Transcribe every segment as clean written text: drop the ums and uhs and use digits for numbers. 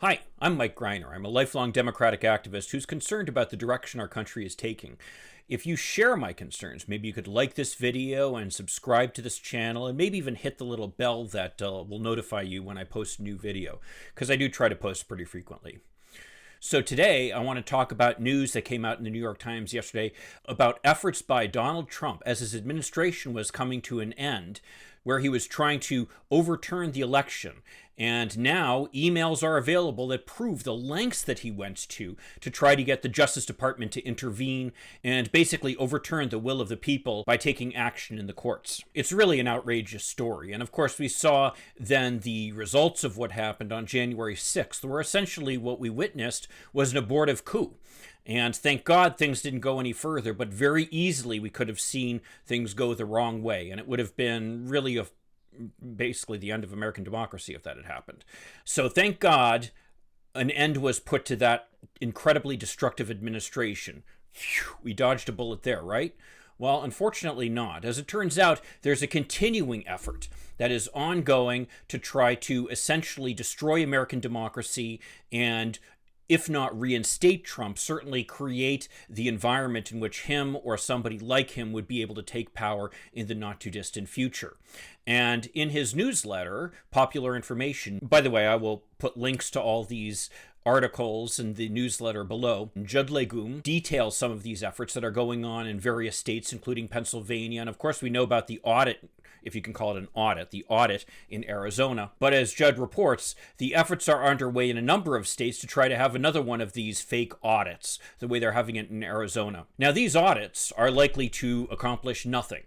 Hi, I'm Mike Greiner. I'm a lifelong Democratic activist who's concerned about the direction our country is taking. If you share my concerns, maybe you could like this video and subscribe to this channel, and maybe even hit the little bell that will notify you when I post a new video, because I do try to post pretty frequently. So today, I want to talk about news that came out in the New York Times yesterday about efforts by Donald Trump as his administration was coming to an end, where he was trying to overturn the election. And now emails are available that prove the lengths that he went to try to get the Justice Department to intervene and basically overturn the will of the people by taking action in the courts. It's really an outrageous story. And of course, we saw then the results of what happened on January 6th, where essentially what we witnessed was an abortive coup. And thank God things didn't go any further, but very easily we could have seen things go the wrong way. And it would have been really basically the end of American democracy if that had happened. So thank God an end was put to that incredibly destructive administration. Phew, we dodged a bullet there, right? Well, unfortunately not. As it turns out, there's a continuing effort that is ongoing to try to essentially destroy American democracy and, if not reinstate Trump, certainly create the environment in which him or somebody like him would be able to take power in the not too distant future. And in his newsletter, Popular Information, by the way, I will put links to all these articles in the newsletter below. Judd Legum details some of these efforts that are going on in various states, including Pennsylvania. And of course, we know about the audit, if you can call it an audit, the audit in Arizona. But as Judd reports, the efforts are underway in a number of states to try to have another one of these fake audits, the way they're having it in Arizona. Now, these audits are likely to accomplish nothing.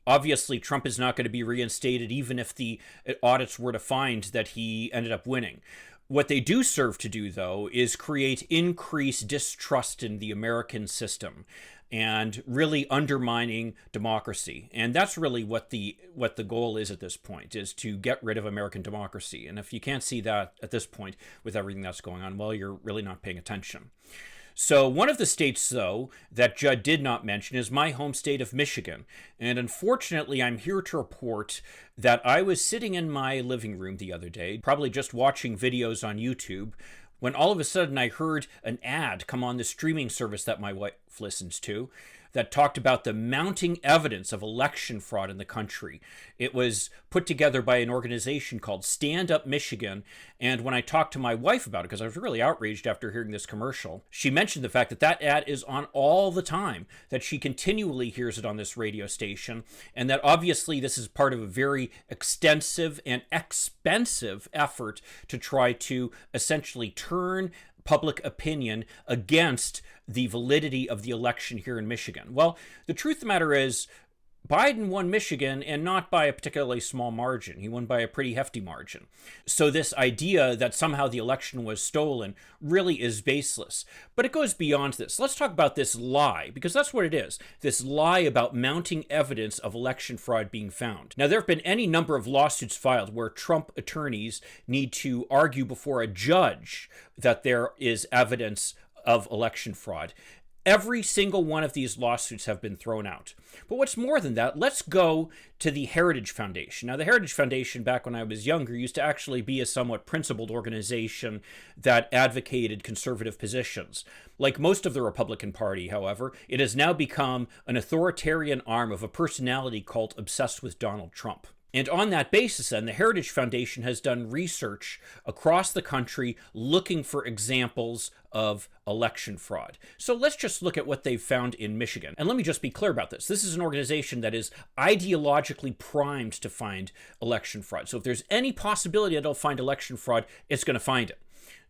Obviously, Trump is not going to be reinstated, even if the audits were to find that he ended up winning. What they do serve to do, though, is create increased distrust in the American system and really undermining democracy. And that's really what the goal is at this point, is to get rid of American democracy. And if you can't see that at this point with everything that's going on, well, you're really not paying attention. So one of the states, though, that Judd did not mention is my home state of Michigan. And unfortunately, I'm here to report that I was sitting in my living room the other day, probably just watching videos on YouTube, when all of a sudden I heard an ad come on the streaming service that my wife listens to that talked about the mounting evidence of election fraud in the country. It was put together by an organization called Stand Up Michigan, and when I talked to my wife about it, because I was really outraged after hearing this commercial, she mentioned the fact that that ad is on all the time, that she continually hears it on this radio station, and that obviously this is part of a very extensive and expensive effort to try to essentially turn public opinion against the validity of the election here in Michigan. Well, the truth of the matter is, Biden won Michigan, and not by a particularly small margin. He won by a pretty hefty margin. So this idea that somehow the election was stolen really is baseless. But it goes beyond this. Let's talk about this lie, because that's what it is. This lie about mounting evidence of election fraud being found. Now, there have been any number of lawsuits filed where Trump attorneys need to argue before a judge that there is evidence of election fraud. Every single one of these lawsuits have been thrown out. But what's more than that, let's go to the Heritage Foundation. Now, the Heritage Foundation, back when I was younger, used to actually be a somewhat principled organization that advocated conservative positions. Like most of the Republican Party, however, it has now become an authoritarian arm of a personality cult obsessed with Donald Trump. And on that basis, then, the Heritage Foundation has done research across the country looking for examples of election fraud. So let's just look at what they've found in Michigan. And let me just be clear about this. This is an organization that is ideologically primed to find election fraud. So if there's any possibility that it'll find election fraud, it's going to find it.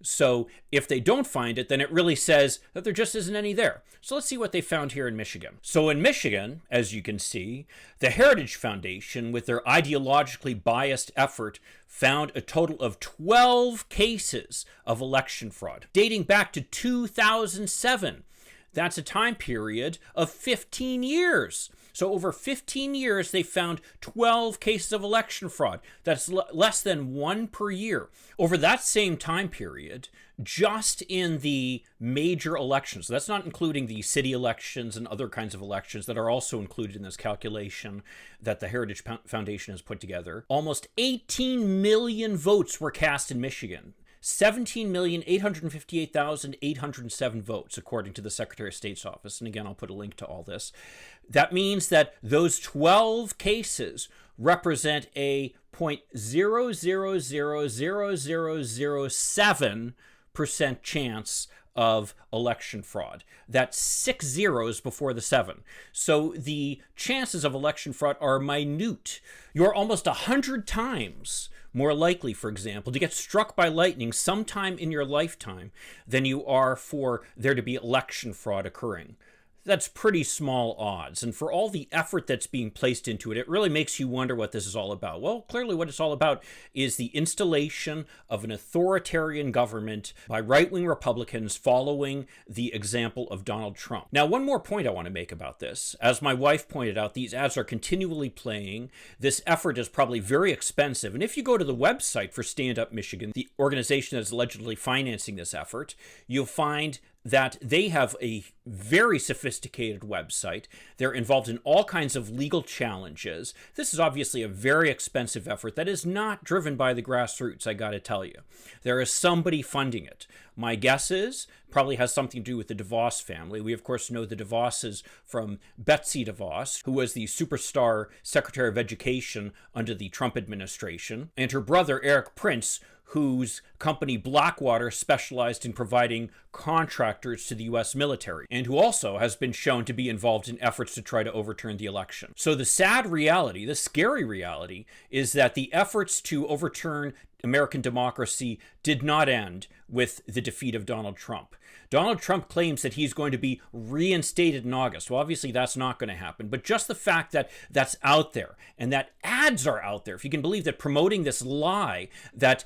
So if they don't find it, then it really says that there just isn't any there. So let's see what they found here in Michigan. So in Michigan, as you can see, the Heritage Foundation, with their ideologically biased effort, found a total of 12 cases of election fraud, dating back to 2007. That's a time period of 15 years. So over 15 years, they found 12 cases of election fraud. That's less than one per year. Over that same time period, just in the major elections, so that's not including the city elections and other kinds of elections that are also included in this calculation that the Heritage Foundation has put together, almost 18 million votes were cast in Michigan. 17,858,807 votes, according to the Secretary of State's office. And again, I'll put a link to all this. That means that those 12 cases represent a 0.000007% chance of election fraud. That's 6 zeros before the 7. So the chances of election fraud are minute. You're almost 100 times more likely, for example, to get struck by lightning sometime in your lifetime than you are for there to be election fraud occurring. That's pretty small odds. And for all the effort that's being placed into it, it really makes you wonder what this is all about. Well, clearly what it's all about is the installation of an authoritarian government by right-wing Republicans following the example of Donald Trump. Now, one more point I want to make about this. As my wife pointed out, these ads are continually playing. This effort is probably very expensive. And if you go to the website for Stand Up Michigan, the organization that is allegedly financing this effort, you'll find that they have a very sophisticated website. They're involved in all kinds of legal challenges. This is obviously a very expensive effort that is not driven by the grassroots, I gotta tell you. There is somebody funding it. My guess is probably has something to do with the DeVos family. We, of course, know the DeVosses from Betsy DeVos, who was the superstar Secretary of Education under the Trump administration, and her brother, Eric Prince, whose company Blackwater specialized in providing contractors to the U.S. military, and who also has been shown to be involved in efforts to try to overturn the election. So the sad reality, the scary reality, is that the efforts to overturn American democracy did not end with the defeat of Donald Trump. Donald Trump claims that he's going to be reinstated in August. Well, obviously that's not going to happen, but just the fact that that's out there and that ads are out there, if you can believe that, promoting this lie that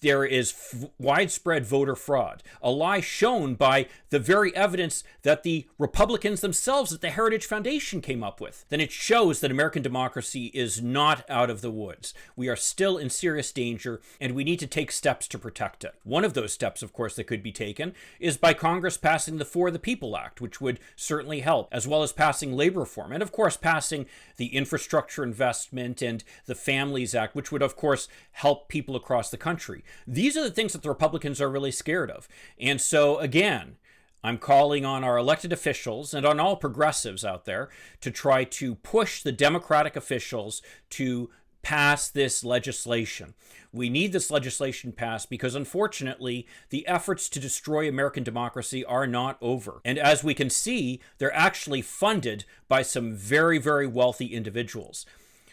there is widespread voter fraud, a lie shown by the very evidence that the Republicans themselves at the Heritage Foundation came up with, then it shows that American democracy is not out of the woods. We are still in serious danger, and we need to take steps to protect it. One of those steps, of course, that could be taken is by Congress passing the For the People Act, which would certainly help, as well as passing labor reform, and of course passing the Infrastructure Investment and the Families Act, which would of course help people across the country. These are the things that the Republicans are really scared of. And so again, I'm calling on our elected officials and on all progressives out there to try to push the Democratic officials to pass this legislation. We need this legislation passed because, unfortunately, the efforts to destroy American democracy are not over. And as we can see, they're actually funded by some very, very wealthy individuals.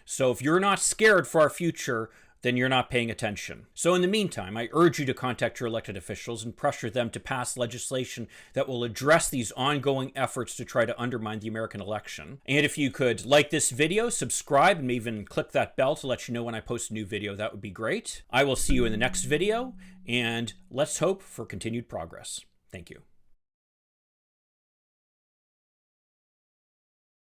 So if you're not scared for our future, then you're not paying attention. So in the meantime, I urge you to contact your elected officials and pressure them to pass legislation that will address these ongoing efforts to try to undermine the American election. And if you could like this video, subscribe, and even click that bell to let you know when I post a new video, that would be great. I will see you in the next video, and let's hope for continued progress. Thank you.